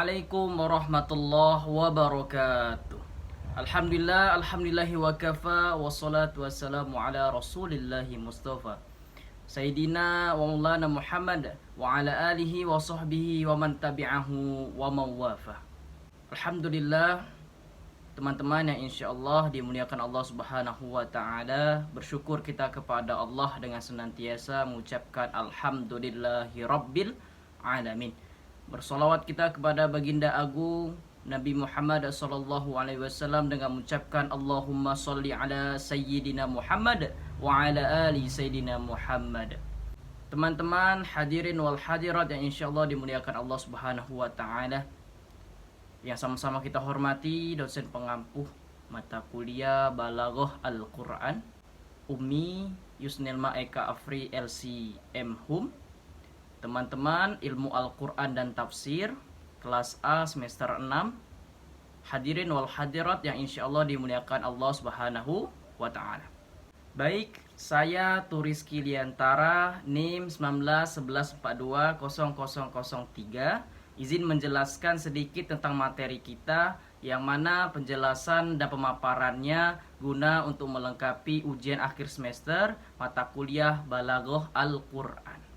Assalamualaikum warahmatullahi wabarakatuh. Alhamdulillahi wa kafa. Wassalatu wassalamu ala rasulillahi mustafa Sayyidina wa maulana Muhammad wa ala alihi wa sahbihi wa man tabi'ahu wa man wafa. Alhamdulillah, teman-teman yang insyaallah dimuliakan Allah subhanahu wa ta'ala, bersyukur kita kepada Allah dengan senantiasa mengucapkan alhamdulillahi rabbil alamin. Bersolawat kita kepada baginda agung Nabi Muhammad sallallahu alaihi wasallam dengan mengucapkan Allahumma sholli ala sayyidina Muhammad wa ala ali sayyidina Muhammad. Teman-teman hadirin wal hadirat yang insyaallah dimuliakan Allah subhanahu wa ta'ala, yang sama-sama kita hormati dosen pengampuh mata kuliah Balaghah Al-Quran Umi Yusnilma Eka Afri LCM Hum, teman-teman ilmu Al-Quran dan Tafsir kelas A semester 6, hadirin wal hadirat yang insyaallah dimuliakan Allah subhanahu wa ta'ala. Baik, saya Turiski Liantara, NIM 1911420003, izin menjelaskan sedikit tentang materi kita, yang mana penjelasan dan pemaparannya guna untuk melengkapi ujian akhir semester mata kuliah Balaghah Al-Quran.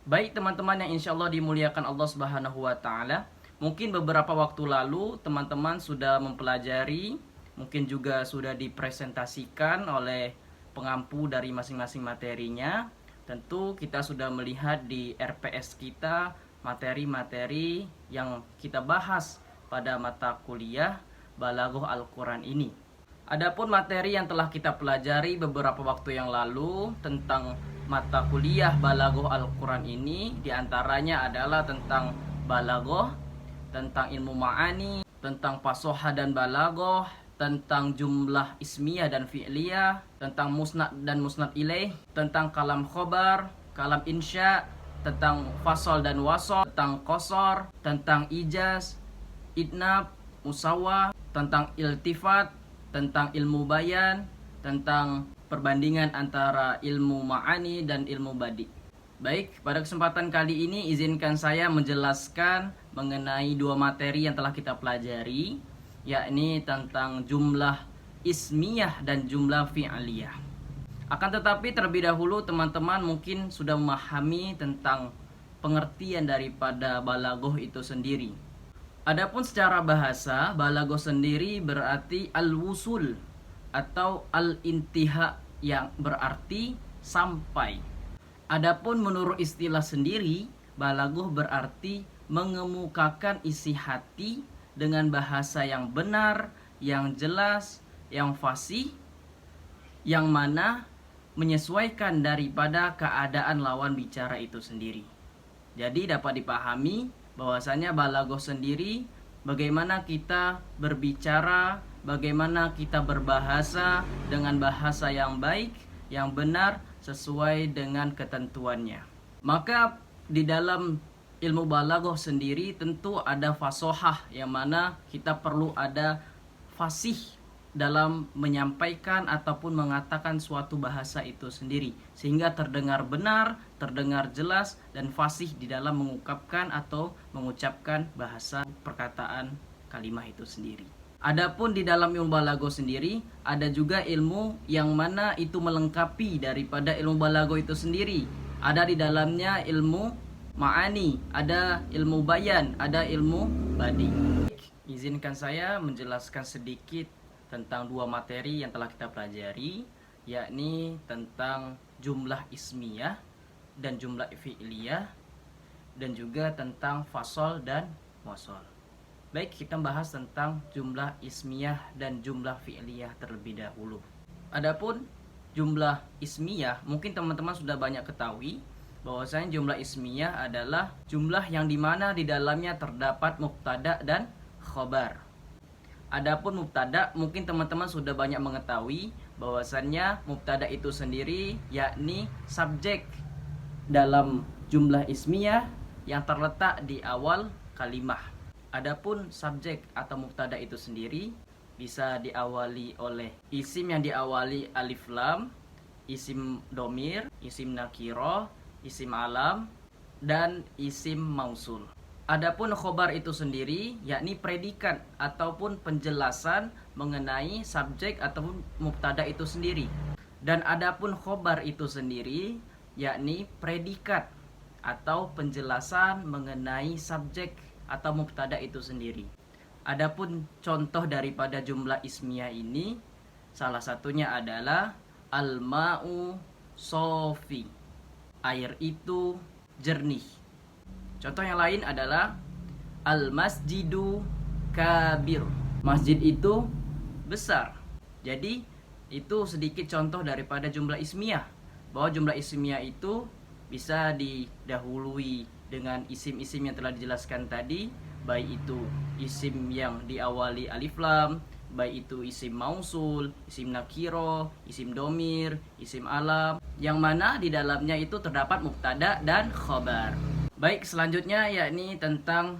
Baik teman-teman yang insyaallah dimuliakan Allah subhanahu wa ta'ala, mungkin beberapa waktu lalu teman-teman sudah mempelajari, mungkin juga sudah dipresentasikan oleh pengampu dari masing-masing materinya. Tentu kita sudah melihat di RPS kita materi-materi yang kita bahas pada mata kuliah Balaghah Al-Quran ini. Adapun materi yang telah kita pelajari beberapa waktu yang lalu tentang mata kuliah Balaghah Al-Quran ini, diantaranya adalah tentang balaghah, tentang ilmu ma'ani, tentang fasohah dan balaghah, tentang jumlah ismiyah dan fi'liyah, tentang musnad dan musnad ilaih, tentang kalam khobar, kalam insya, tentang fasol dan wasol, tentang qasar, tentang ijaz, idnab, musawwah, tentang iltifat, tentang ilmu bayan, tentang perbandingan antara ilmu ma'ani dan ilmu badi. Baik, pada kesempatan kali ini izinkan saya menjelaskan mengenai dua materi yang telah kita pelajari, yakni tentang jumlah ismiyah dan jumlah fi'liyah. Akan tetapi terlebih dahulu teman-teman mungkin sudah memahami tentang pengertian daripada balaghah itu sendiri. Adapun secara bahasa, balaghah sendiri berarti al-wusul atau al-intiha, yang berarti sampai. Adapun menurut istilah sendiri, balaghah berarti mengemukakan isi hati dengan bahasa yang benar, yang jelas, yang fasih, yang mana menyesuaikan daripada keadaan lawan bicara itu sendiri. Jadi dapat dipahami bahwasanya balaghah sendiri bagaimana kita berbicara, bagaimana kita berbahasa dengan bahasa yang baik, yang benar, sesuai dengan ketentuannya. Maka di dalam ilmu balaghah sendiri tentu ada fasohah, yang mana kita perlu ada fasih dalam menyampaikan ataupun mengatakan suatu bahasa itu sendiri, sehingga terdengar benar, terdengar jelas, dan fasih di dalam mengungkapkan atau mengucapkan bahasa perkataan kalimah itu sendiri. Adapun di dalam ilmu balaghah sendiri ada juga ilmu yang mana itu melengkapi daripada ilmu balaghah itu sendiri. Ada di dalamnya ilmu ma'ani, ada ilmu bayan, ada ilmu badi. Izinkan saya menjelaskan sedikit tentang dua materi yang telah kita pelajari, yakni tentang jumlah ismiyah dan jumlah fi'liyah, dan juga tentang fasol dan wasol. Baik, kita bahas tentang jumlah ismiyah dan jumlah fi'liyah terlebih dahulu. Adapun jumlah ismiyah, mungkin teman-teman sudah banyak ketahui bahwasanya jumlah ismiyah adalah jumlah yang dimana di dalamnya terdapat mubtada dan khobar. Adapun mubtada, mungkin teman-teman sudah banyak mengetahui bahwasannya mubtada itu sendiri yakni subjek dalam jumlah ismiyah yang terletak di awal kalimah. Adapun subjek atau mubtada itu sendiri bisa diawali oleh isim yang diawali alif lam, isim domir, isim nakiro, isim alam, dan isim mausul. Adapun khobar itu sendiri yakni predikat ataupun penjelasan mengenai subjek ataupun mubtada itu sendiri. Dan adapun khobar itu sendiri yakni predikat atau penjelasan mengenai subjek atau mubtada itu sendiri. Adapun contoh daripada jumlah ismiyah ini salah satunya adalah al-ma'u sofi, air itu jernih. Contoh yang lain adalah al-masjidu kabir, masjid itu besar. Jadi itu sedikit contoh daripada jumlah ismiyah, bahwa jumlah ismiyah itu bisa didahului dengan isim-isim yang telah dijelaskan tadi, baik itu isim yang diawali alif lam, baik itu isim mausul, isim nakiro, isim domir, isim alam, yang mana di dalamnya itu terdapat mubtada dan khobar. Baik, selanjutnya yakni tentang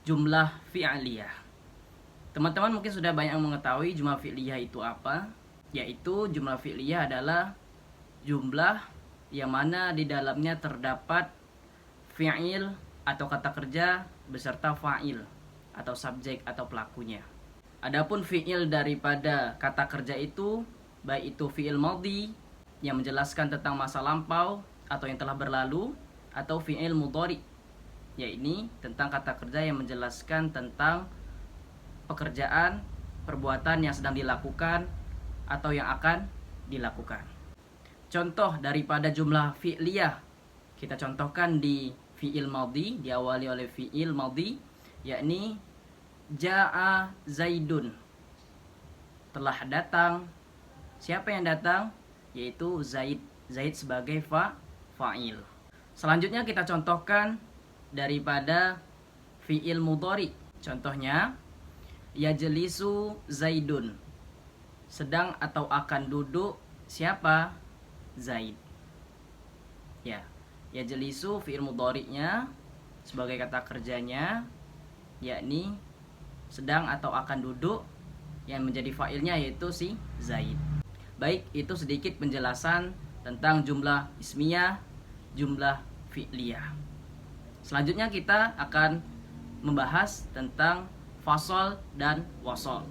jumlah fi'liyah. Teman-teman mungkin sudah banyak yang mengetahui jumlah fi'liyah itu apa, yaitu jumlah fi'liyah adalah jumlah yang mana di dalamnya terdapat fi'il atau kata kerja beserta fa'il atau subjek atau pelakunya. Adapun fi'il daripada kata kerja itu baik itu fi'il madhi yang menjelaskan tentang masa lampau atau yang telah berlalu, atau fi'il mudhari, yaitu tentang kata kerja yang menjelaskan tentang pekerjaan, perbuatan yang sedang dilakukan atau yang akan dilakukan. Contoh daripada jumlah fi'liyah kita contohkan di fi'il madhi, diawali oleh fi'il madhi, yakni ja'a zaidun, telah datang. Siapa yang datang? Yaitu Zaid. Zaid sebagai fa'il. Selanjutnya kita contohkan daripada fi'il mudhari. Contohnya yajlisu zaidun, sedang atau akan duduk siapa? Zaid. Ya, yajlisu fi'il mudhari'nya sebagai kata kerjanya yakni sedang atau akan duduk, yang menjadi fa'ilnya yaitu si Zaid. Baik, itu sedikit penjelasan tentang jumlah ismiyah, jumlah fi'liyah. Selanjutnya kita akan membahas tentang fasol dan wasol.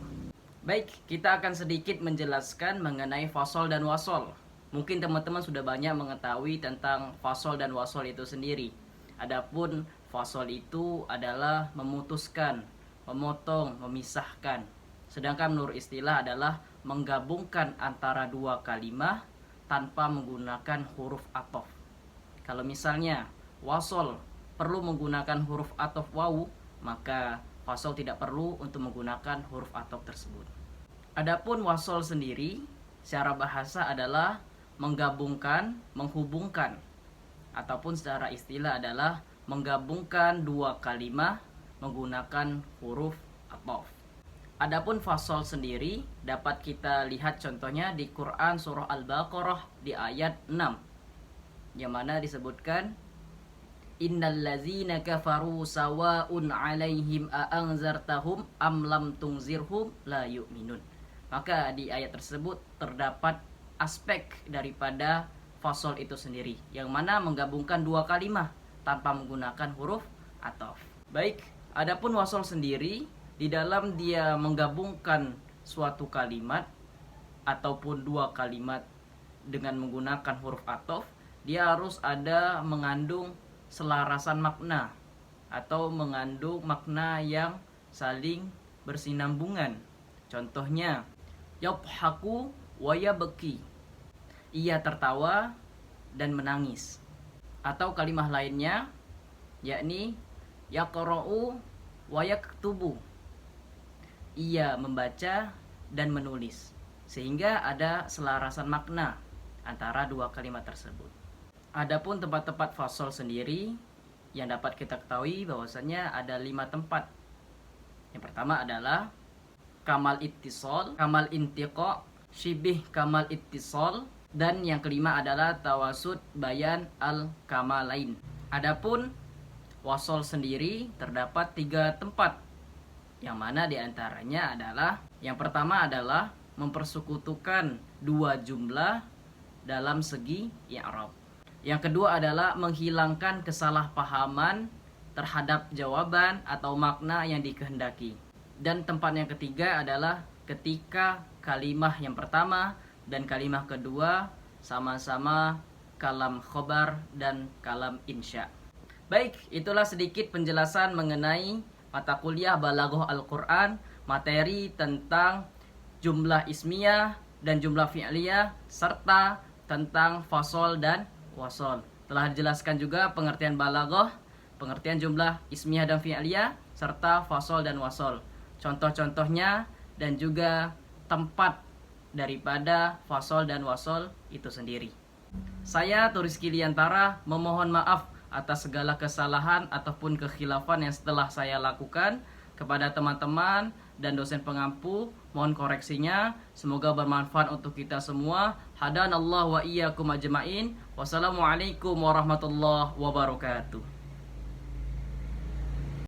Baik, kita akan sedikit menjelaskan mengenai fasol dan wasol. Mungkin teman-teman sudah banyak mengetahui tentang fasol dan wasol itu sendiri. Adapun fasol itu adalah memutuskan, memotong, memisahkan. Sedangkan menurut istilah adalah menggabungkan antara dua kalimat tanpa menggunakan huruf athof. Kalau misalnya wasol perlu menggunakan huruf athof wawu, maka fasol tidak perlu untuk menggunakan huruf athof tersebut. Adapun wasol sendiri secara bahasa adalah menggabungkan, menghubungkan, ataupun secara istilah adalah menggabungkan dua kalimat menggunakan huruf athof. Adapun fasol sendiri dapat kita lihat contohnya di Quran surah Al-Baqarah di ayat 6, yang mana disebutkan innal ladzina kafaru sawa'un 'alaihim a'anzartahum am lam tunzirhum la yu'minun. Maka di ayat tersebut terdapat aspek daripada fasol itu sendiri, yang mana menggabungkan dua kalimat tanpa menggunakan huruf athof. Baik, adapun wasol sendiri di dalam dia menggabungkan suatu kalimat ataupun dua kalimat dengan menggunakan huruf athof, dia harus ada mengandung selarasan makna atau mengandung makna yang saling bersinambungan. Contohnya yadhaku wa yabki, ia tertawa dan menangis. Atau kalimat lainnya yakni yaqra'u wa yaktubu, ia membaca dan menulis, sehingga ada selarasan makna antara dua kalimat tersebut. Adapun tempat-tempat fasol sendiri yang dapat kita ketahui bahwasanya ada 5 tempat. Yang pertama adalah kamal ittisal, kamal intiqa, syibih kamal ittisal, dan yang kelima adalah tawasud bayan al-kamalain. Adapun wasol sendiri terdapat 3 tempat, yang mana diantaranya adalah yang pertama adalah mempersekutukan dua jumlah dalam segi i'rab. Yang kedua adalah menghilangkan kesalahpahaman terhadap jawaban atau makna yang dikehendaki. Dan tempat yang ketiga adalah ketika kalimah yang pertama dan kalimah kedua sama-sama kalam khobar dan kalam insya. Baik, itulah sedikit penjelasan mengenai mata kuliah Balaghah Al-Quran, materi tentang jumlah ismiyah dan jumlah fi'liyah, serta tentang fasol dan wasol. Telah dijelaskan juga pengertian balaghah, pengertian jumlah ismiyah dan fi'liyah, serta fasol dan wasol. Contoh-contohnya dan juga tempat daripada fasol dan wasol itu sendiri. Saya Turiski Liantara memohon maaf atas segala kesalahan ataupun kekhilafan yang setelah saya lakukan. Kepada teman-teman dan dosen pengampu, mohon koreksinya. Semoga bermanfaat untuk kita semua. Hadanallahu wa iyyakum ajmain. Wassalamualaikum warahmatullahi wabarakatuh.